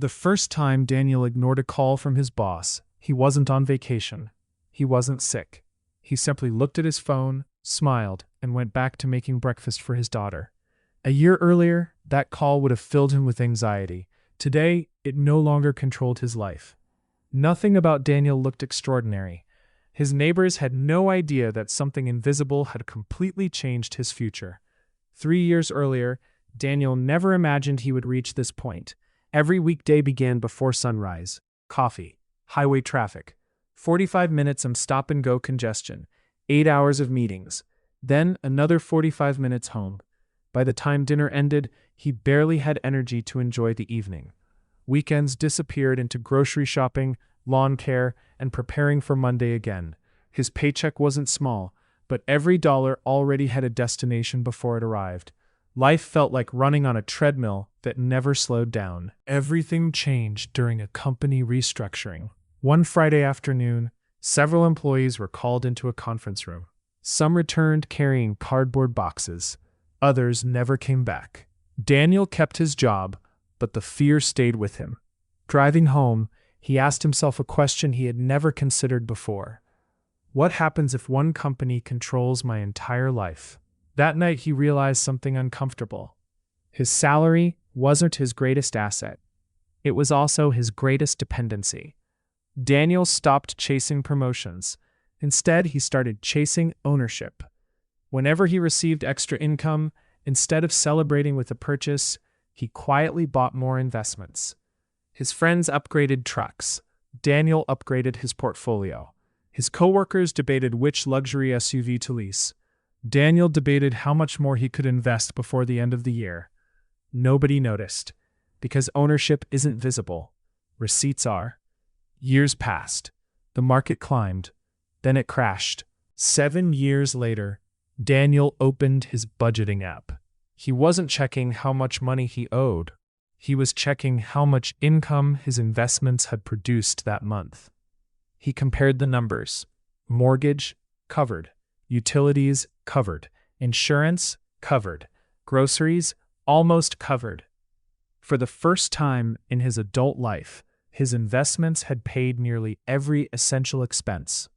The first time Daniel ignored a call from his boss, he wasn't on vacation. He wasn't sick. He simply looked at his phone, smiled, and went back to making breakfast for his daughter. A year earlier, that call would have filled him with anxiety. Today, it no longer controlled his life. Nothing about Daniel looked extraordinary. His neighbors had no idea that something invisible had completely changed his future. 3 years earlier, Daniel never imagined he would reach this point. Every weekday began before sunrise. Coffee, highway traffic, 45 minutes of stop-and-go congestion, 8 hours of meetings, then another 45 minutes home. By the time dinner ended, he barely had energy to enjoy the evening. Weekends disappeared into grocery shopping, lawn care, and preparing for Monday again. His paycheck wasn't small, but every dollar already had a destination before it arrived. Life felt like running on a treadmill that never slowed down. Everything changed during a company restructuring. One Friday afternoon, several employees were called into a conference room. Some returned carrying cardboard boxes. Others never came back. Daniel kept his job, but the fear stayed with him. Driving home, he asked himself a question he had never considered before. What happens if one company controls my entire life? That night he realized something uncomfortable. His salary wasn't his greatest asset. It was also his greatest dependency. Daniel stopped chasing promotions. Instead, he started chasing ownership. Whenever he received extra income, instead of celebrating with a purchase, he quietly bought more investments. His friends upgraded trucks. Daniel upgraded his portfolio. His coworkers debated which luxury SUV to lease. Daniel debated how much more he could invest before the end of the year. Nobody noticed, because ownership isn't visible. Receipts are. Years passed. The market climbed. Then it crashed. 7 years later, Daniel opened his budgeting app. He wasn't checking how much money he owed. He was checking how much income his investments had produced that month. He compared the numbers. Mortgage, covered. Utilities, covered. Insurance, covered. Groceries, almost covered. For the first time in his adult life, his investments had paid nearly every essential expense.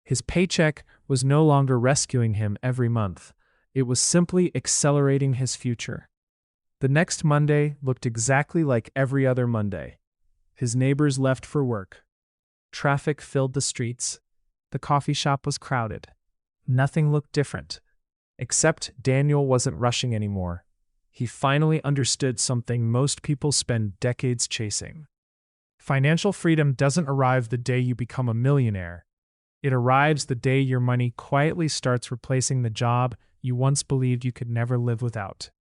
His paycheck was no longer rescuing him every month. It was simply accelerating his future. The next Monday looked exactly like every other Monday. His neighbors left for work. Traffic filled the streets. The coffee shop was crowded. Nothing looked different. Except Daniel wasn't rushing anymore. He finally understood something most people spend decades chasing. Financial freedom doesn't arrive the day you become a millionaire. It arrives the day your money quietly starts replacing the job you once believed you could never live without.